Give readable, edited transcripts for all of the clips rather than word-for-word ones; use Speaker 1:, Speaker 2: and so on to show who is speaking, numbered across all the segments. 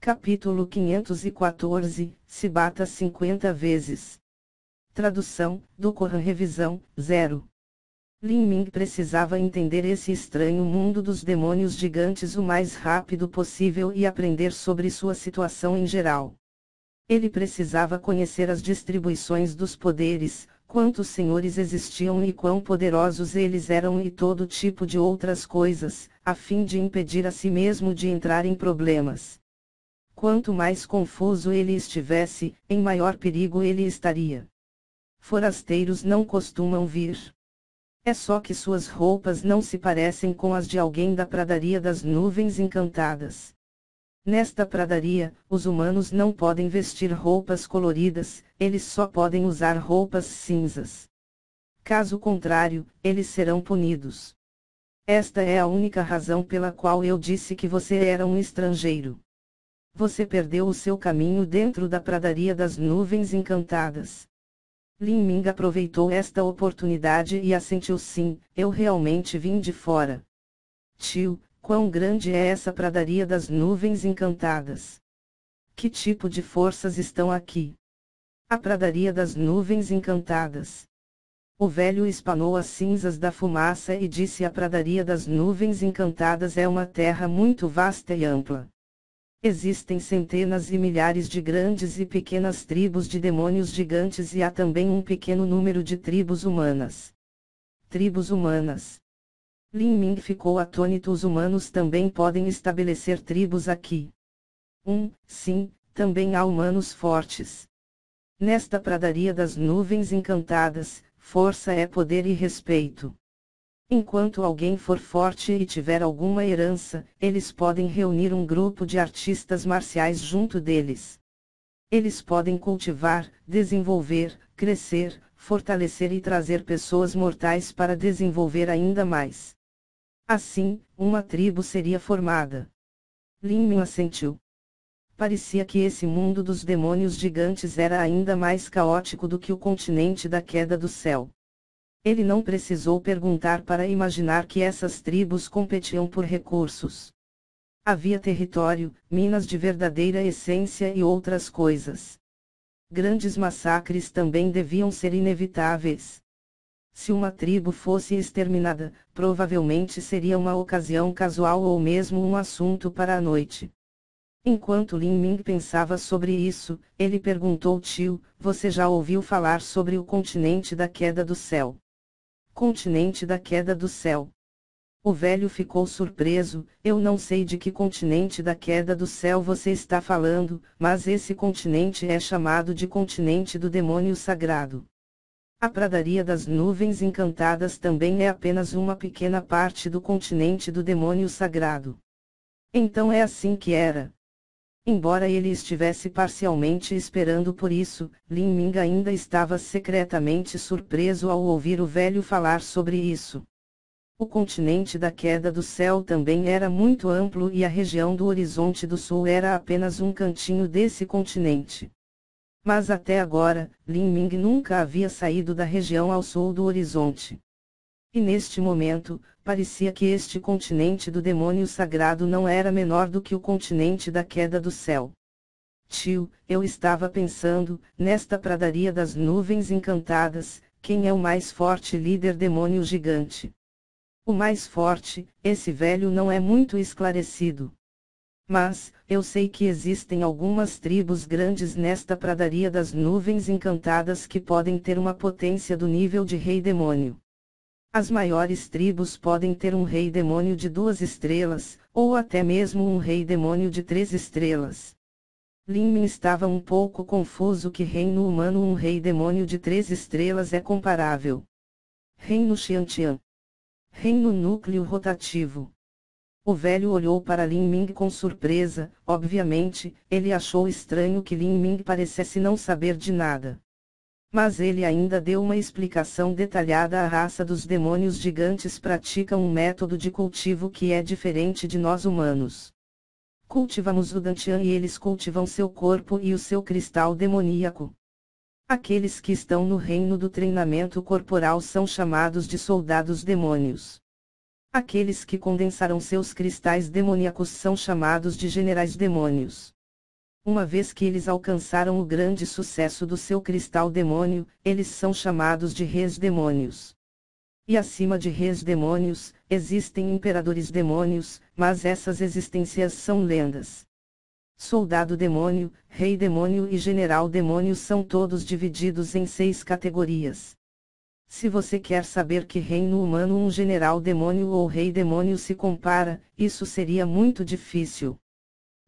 Speaker 1: Capítulo 514, se bata 50 vezes. Tradução, do Corão Revisão, 0. Lin Ming precisava entender esse estranho mundo dos demônios gigantes o mais rápido possível e aprender sobre sua situação em geral. Ele precisava conhecer as distribuições dos poderes, quantos senhores existiam e quão poderosos eles eram e todo tipo de outras coisas, a fim de impedir a si mesmo de entrar em problemas. Quanto mais confuso ele estivesse, em maior perigo ele estaria. Forasteiros não costumam vir. É só que suas roupas não se parecem com as de alguém da pradaria das nuvens encantadas. Nesta pradaria, os humanos não podem vestir roupas coloridas, eles só podem usar roupas cinzas. Caso contrário, eles serão punidos. Esta é a única razão pela qual eu disse que você era um estrangeiro. Você perdeu o seu caminho dentro da pradaria das nuvens encantadas. Lin Ming aproveitou esta oportunidade e assentiu sim, eu realmente vim de fora. Tio, quão grande é essa pradaria das nuvens encantadas? Que tipo de forças estão aqui? A pradaria das nuvens encantadas. O velho espanou as cinzas da fumaça e disse: a pradaria das nuvens encantadas é uma terra muito vasta e ampla. Existem centenas e milhares de grandes e pequenas tribos de demônios gigantes e há também um pequeno número de tribos humanas. Tribos humanas. Lin Ming ficou atônito. Os humanos também podem estabelecer tribos aqui. Sim, também há humanos fortes. Nesta pradaria das nuvens encantadas, força é poder e respeito. Enquanto alguém for forte e tiver alguma herança, eles podem reunir um grupo de artistas marciais junto deles. Eles podem cultivar, desenvolver, crescer, fortalecer e trazer pessoas mortais para desenvolver ainda mais. Assim, uma tribo seria formada. Lin Ming assentiu. Parecia que esse mundo dos demônios gigantes era ainda mais caótico do que o continente da queda do céu. Ele não precisou perguntar para imaginar que essas tribos competiam por recursos. Havia território, minas de verdadeira essência e outras coisas. Grandes massacres também deviam ser inevitáveis. Se uma tribo fosse exterminada, provavelmente seria uma ocasião casual ou mesmo um assunto para a noite. Enquanto Lin Ming pensava sobre isso, ele perguntou: tio, você já ouviu falar sobre o continente da queda do céu? Continente da queda do céu. O velho ficou surpreso. Eu não sei de que continente da queda do céu você está falando, mas esse continente é chamado de continente do demônio sagrado. A pradaria das nuvens encantadas também é apenas uma pequena parte do continente do demônio sagrado. Então é assim que era. Embora ele estivesse parcialmente esperando por isso, Lin Ming ainda estava secretamente surpreso ao ouvir o velho falar sobre isso. O continente da queda do céu também era muito amplo e a região do Horizonte do Sul era apenas um cantinho desse continente. Mas até agora, Lin Ming nunca havia saído da região ao sul do horizonte. E neste momento, parecia que este continente do demônio sagrado não era menor do que o continente da queda do céu. Tio, eu estava pensando, nesta pradaria das nuvens encantadas, quem é o mais forte líder demônio gigante? O mais forte, esse velho não é muito esclarecido. Mas, eu sei que existem algumas tribos grandes nesta pradaria das nuvens encantadas que podem ter uma potência do nível de rei demônio. As maiores tribos podem ter um rei demônio de 2 estrelas, ou até mesmo um rei demônio de 3 estrelas. Lin Ming estava um pouco confuso. Que reino humano um rei demônio de 3 estrelas é comparável? Reino Xiantian. Reino núcleo rotativo. O velho olhou para Lin Ming com surpresa. Obviamente, ele achou estranho que Lin Ming parecesse não saber de nada. Mas ele ainda deu uma explicação detalhada. A raça dos demônios gigantes pratica um método de cultivo que é diferente de nós humanos. Cultivamos o Dantian e eles cultivam seu corpo e o seu cristal demoníaco. Aqueles que estão no reino do treinamento corporal são chamados de soldados demônios. Aqueles que condensaram seus cristais demoníacos são chamados de generais demônios. Uma vez que eles alcançaram o grande sucesso do seu cristal demônio, eles são chamados de reis demônios. E acima de reis demônios, existem imperadores demônios, mas essas existências são lendas. Soldado demônio, rei demônio e general demônio são todos divididos em 6 categorias. Se você quer saber que reino humano um general demônio ou rei demônio se compara, isso seria muito difícil.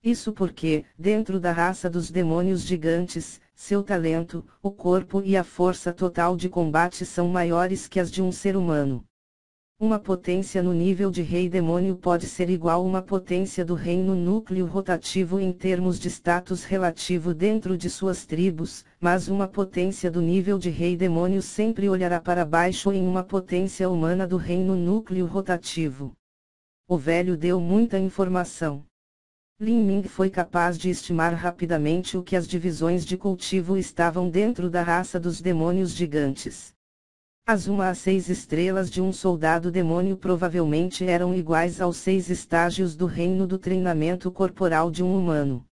Speaker 1: Isso porque, dentro da raça dos demônios gigantes, seu talento, o corpo e a força total de combate são maiores que as de um ser humano. Uma potência no nível de rei demônio pode ser igual a uma potência do reino núcleo rotativo em termos de status relativo dentro de suas tribos, mas uma potência do nível de rei demônio sempre olhará para baixo em uma potência humana do reino núcleo rotativo. O velho deu muita informação. Lin Ming foi capaz de estimar rapidamente o que as divisões de cultivo estavam dentro da raça dos demônios gigantes. As 1 a 6 estrelas de um soldado demônio provavelmente eram iguais aos 6 estágios do reino do treinamento corporal de um humano.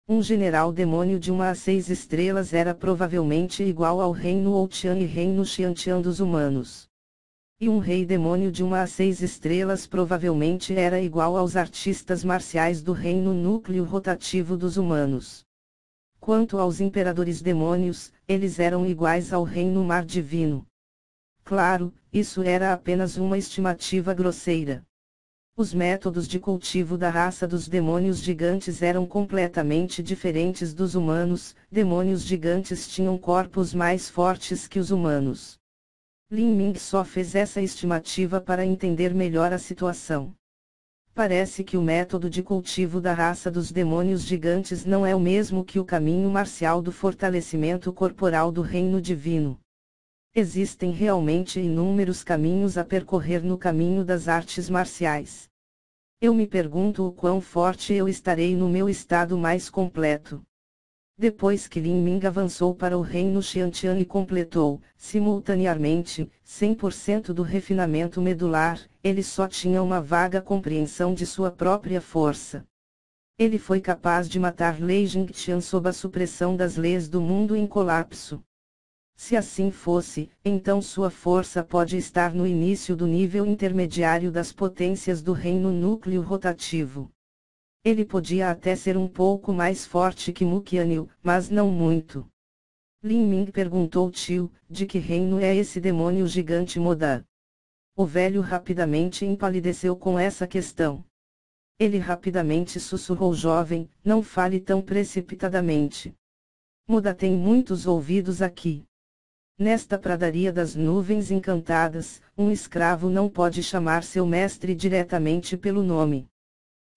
Speaker 1: Um general demônio de 1 a 6 estrelas era provavelmente igual ao reino Outian e reino Xiantian dos humanos. E um rei demônio de 1 a 6 estrelas provavelmente era igual aos artistas marciais do reino núcleo rotativo dos humanos. Quanto aos imperadores demônios, eles eram iguais ao reino mar divino. Claro, isso era apenas uma estimativa grosseira. Os métodos de cultivo da raça dos demônios gigantes eram completamente diferentes dos humanos. Demônios gigantes tinham corpos mais fortes que os humanos. Lin Ming só fez essa estimativa para entender melhor a situação. Parece que o método de cultivo da raça dos demônios gigantes não é o mesmo que o caminho marcial do fortalecimento corporal do reino divino. Existem realmente inúmeros caminhos a percorrer no caminho das artes marciais. Eu me pergunto o quão forte eu estarei no meu estado mais completo. Depois que Lin Ming avançou para o reino Xiantian e completou, simultaneamente, 100% do refinamento medular, ele só tinha uma vaga compreensão de sua própria força. Ele foi capaz de matar Lei Jingtian sob a supressão das leis do mundo em colapso. Se assim fosse, então sua força pode estar no início do nível intermediário das potências do reino núcleo rotativo. Ele podia até ser um pouco mais forte que Mu Qianyu, mas não muito. Lin Ming perguntou Tio, de que reino é esse demônio gigante Moda? O velho rapidamente empalideceu com essa questão. Ele rapidamente sussurrou: jovem, não fale tão precipitadamente. Moda tem muitos ouvidos aqui. Nesta pradaria das nuvens encantadas, um escravo não pode chamar seu mestre diretamente pelo nome.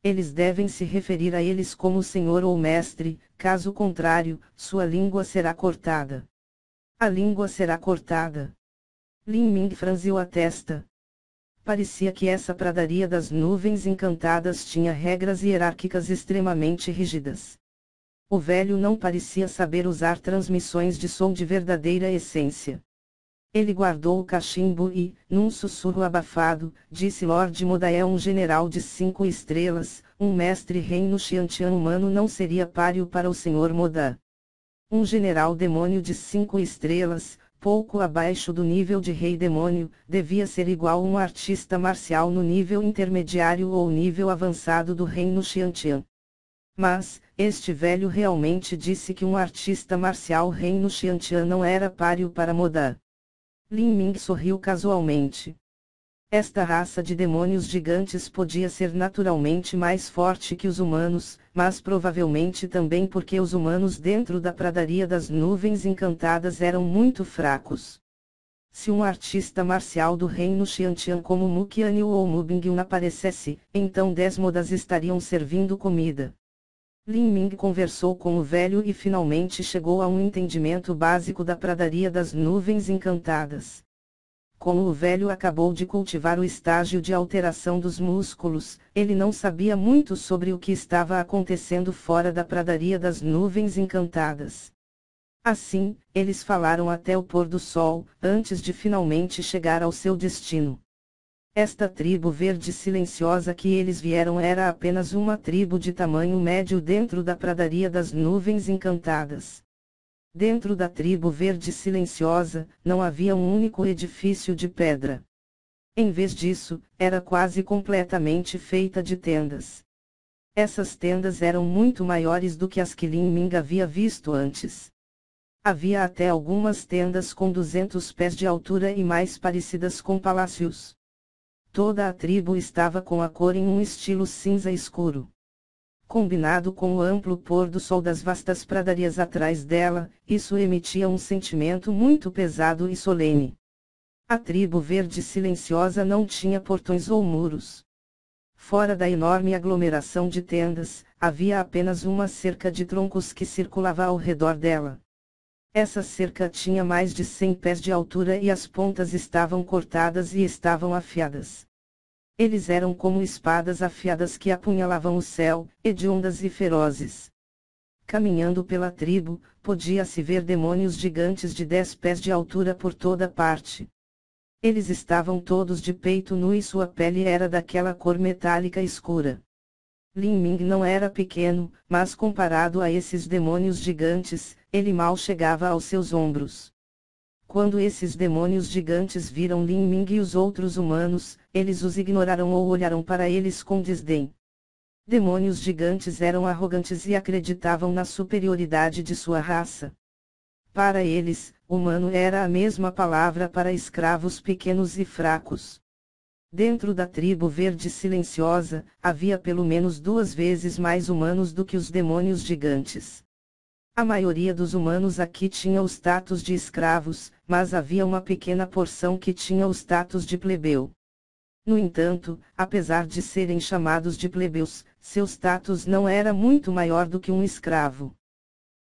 Speaker 1: Eles devem se referir a eles como senhor ou mestre, caso contrário, sua língua será cortada. A língua será cortada. Lin Ming franziu a testa. Parecia que essa pradaria das nuvens encantadas tinha regras hierárquicas extremamente rígidas. O velho não parecia saber usar transmissões de som de verdadeira essência. Ele guardou o cachimbo e, num sussurro abafado, disse: Lord Moda é um general de 5 estrelas, um mestre reino Xiantian humano não seria páreo para o Sr. Moda. Um general demônio de 5 estrelas, pouco abaixo do nível de rei demônio, devia ser igual a um artista marcial no nível intermediário ou nível avançado do reino Xiantian. Mas, este velho realmente disse que um artista marcial reino Xiantian não era páreo para Moda. Lin Ming sorriu casualmente. Esta raça de demônios gigantes podia ser naturalmente mais forte que os humanos, mas provavelmente também porque os humanos dentro da pradaria das nuvens encantadas eram muito fracos. Se um artista marcial do reino Xiantian como Mu Qianyu ou Mu Bingyun aparecesse, então 10 Modas estariam servindo comida. Lin Ming conversou com o velho e finalmente chegou a um entendimento básico da pradaria das nuvens encantadas. Como o velho acabou de cultivar o estágio de alteração dos músculos, ele não sabia muito sobre o que estava acontecendo fora da pradaria das nuvens encantadas. Assim, eles falaram até o pôr do sol, antes de finalmente chegar ao seu destino. Esta tribo verde silenciosa que eles vieram era apenas uma tribo de tamanho médio dentro da pradaria das nuvens encantadas. Dentro da tribo verde silenciosa, não havia um único edifício de pedra. Em vez disso, era quase completamente feita de tendas. Essas tendas eram muito maiores do que as que Lin Ming havia visto antes. Havia até algumas tendas com 200 pés de altura e mais parecidas com palácios. Toda a tribo estava com a cor em um estilo cinza escuro. Combinado com o amplo pôr do sol das vastas pradarias atrás dela, isso emitia um sentimento muito pesado e solene. A tribo verde silenciosa não tinha portões ou muros. Fora da enorme aglomeração de tendas, havia apenas uma cerca de troncos que circulava ao redor dela. Essa cerca tinha mais de 100 pés de altura e as pontas estavam cortadas e estavam afiadas. Eles eram como espadas afiadas que apunhalavam o céu, hediondas e ferozes. Caminhando pela tribo, podia-se ver demônios gigantes de 10 pés de altura por toda parte. Eles estavam todos de peito nu e sua pele era daquela cor metálica escura. Lin Ming não era pequeno, mas comparado a esses demônios gigantes, ele mal chegava aos seus ombros. Quando esses demônios gigantes viram Lin Ming e os outros humanos, eles os ignoraram ou olharam para eles com desdém. Demônios gigantes eram arrogantes e acreditavam na superioridade de sua raça. Para eles, humano era a mesma palavra para escravos pequenos e fracos. Dentro da tribo verde silenciosa, havia pelo menos 2 vezes mais humanos do que os demônios gigantes. A maioria dos humanos aqui tinha o status de escravos, mas havia uma pequena porção que tinha o status de plebeu. No entanto, apesar de serem chamados de plebeus, seu status não era muito maior do que um escravo.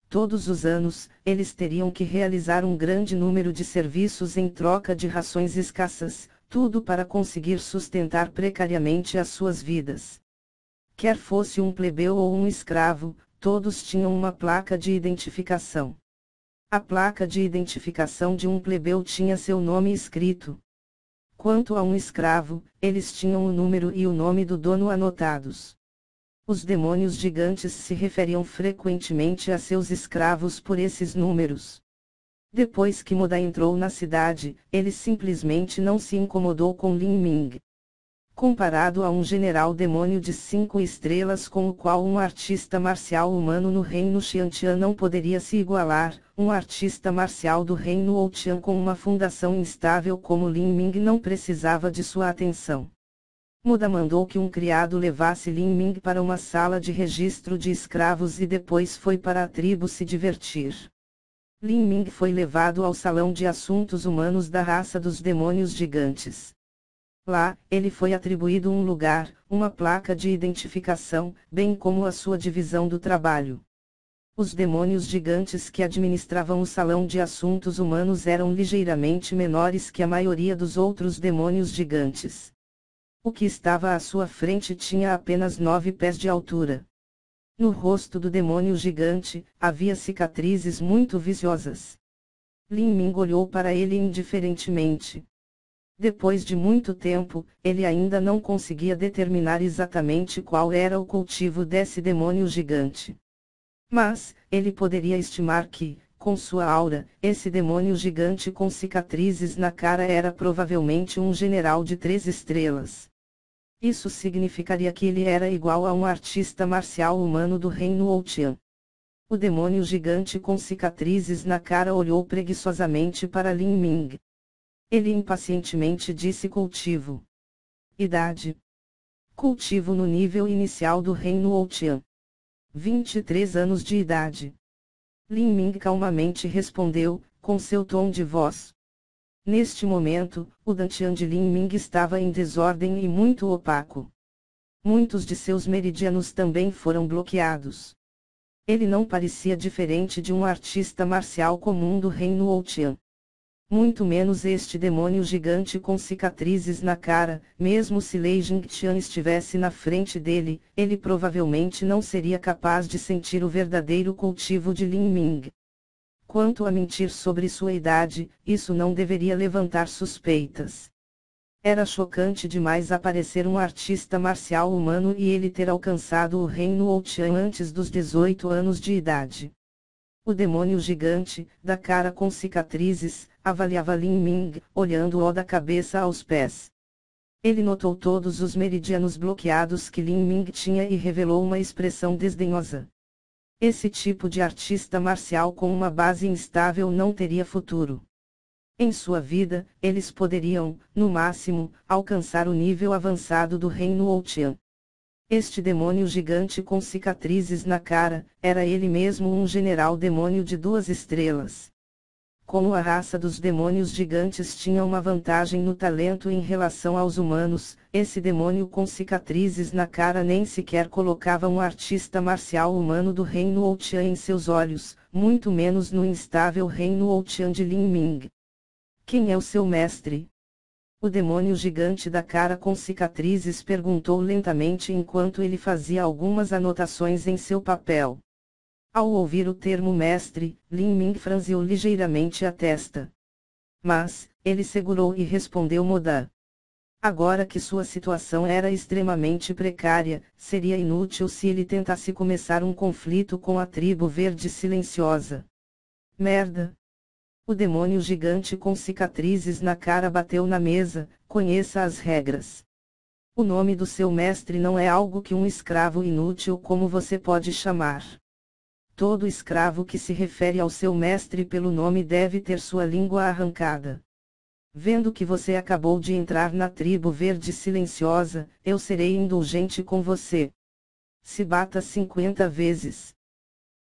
Speaker 1: Todos os anos, eles teriam que realizar um grande número de serviços em troca de rações escassas, tudo para conseguir sustentar precariamente as suas vidas. Quer fosse um plebeu ou um escravo, todos tinham uma placa de identificação. A placa de identificação de um plebeu tinha seu nome escrito. Quanto a um escravo, eles tinham o número e o nome do dono anotados. Os demônios gigantes se referiam frequentemente a seus escravos por esses números. Depois que Moda entrou na cidade, ele simplesmente não se incomodou com Lin Ming. Comparado a um general demônio de 5 estrelas com o qual um artista marcial humano no reino Xiantian não poderia se igualar, um artista marcial do reino Ouqian com uma fundação instável como Lin Ming não precisava de sua atenção. Moda mandou que um criado levasse Lin Ming para uma sala de registro de escravos e depois foi para a tribo se divertir. Lin Ming foi levado ao salão de assuntos humanos da raça dos demônios gigantes. Lá, ele foi atribuído um lugar, uma placa de identificação, bem como a sua divisão do trabalho. Os demônios gigantes que administravam o salão de assuntos humanos eram ligeiramente menores que a maioria dos outros demônios gigantes. O que estava à sua frente tinha apenas 9 pés de altura. No rosto do demônio gigante, havia cicatrizes muito viciosas. Lin Ming olhou para ele indiferentemente. Depois de muito tempo, ele ainda não conseguia determinar exatamente qual era o cultivo desse demônio gigante. Mas, ele poderia estimar que, com sua aura, esse demônio gigante com cicatrizes na cara era provavelmente um general de 3 estrelas. Isso significaria que ele era igual a um artista marcial humano do reino Ouqian. O demônio gigante com cicatrizes na cara olhou preguiçosamente para Lin Ming. Ele impacientemente disse cultivo. Idade. Cultivo no nível inicial do reino Ouqian. 23 anos de idade. Lin Ming calmamente respondeu, com seu tom de voz. Neste momento, o dantian de Lin Ming estava em desordem e muito opaco. Muitos de seus meridianos também foram bloqueados. Ele não parecia diferente de um artista marcial comum do reino Ouqian. Muito menos este demônio gigante com cicatrizes na cara, mesmo se Lei Jingtian estivesse na frente dele, ele provavelmente não seria capaz de sentir o verdadeiro cultivo de Lin Ming. Quanto a mentir sobre sua idade, isso não deveria levantar suspeitas. Era chocante demais aparecer um artista marcial humano e ele ter alcançado o reino Outian antes dos 18 anos de idade. O demônio gigante, da cara com cicatrizes, avaliava Lin Ming, olhando-o da cabeça aos pés. Ele notou todos os meridianos bloqueados que Lin Ming tinha e revelou uma expressão desdenhosa. Esse tipo de artista marcial com uma base instável não teria futuro. Em sua vida, eles poderiam, no máximo, alcançar o nível avançado do reino Outian. Este demônio gigante com cicatrizes na cara, era ele mesmo um general demônio de 2 estrelas. Como a raça dos demônios gigantes tinha uma vantagem no talento em relação aos humanos, esse demônio com cicatrizes na cara nem sequer colocava um artista marcial humano do reino Outian em seus olhos, muito menos no instável reino Outian de Lin Ming. Quem é o seu mestre? O demônio gigante da cara com cicatrizes perguntou lentamente enquanto ele fazia algumas anotações em seu papel. Ao ouvir o termo mestre, Lin Ming franziu ligeiramente a testa. Mas, ele segurou e respondeu Moda. Agora que sua situação era extremamente precária, seria inútil se ele tentasse começar um conflito com a tribo verde silenciosa. Merda! O demônio gigante com cicatrizes na cara bateu na mesa, conheça as regras. O nome do seu mestre não é algo que um escravo inútil como você pode chamar. Todo escravo que se refere ao seu mestre pelo nome deve ter sua língua arrancada. Vendo que você acabou de entrar na tribo verde silenciosa, eu serei indulgente com você. Se bata 50 vezes.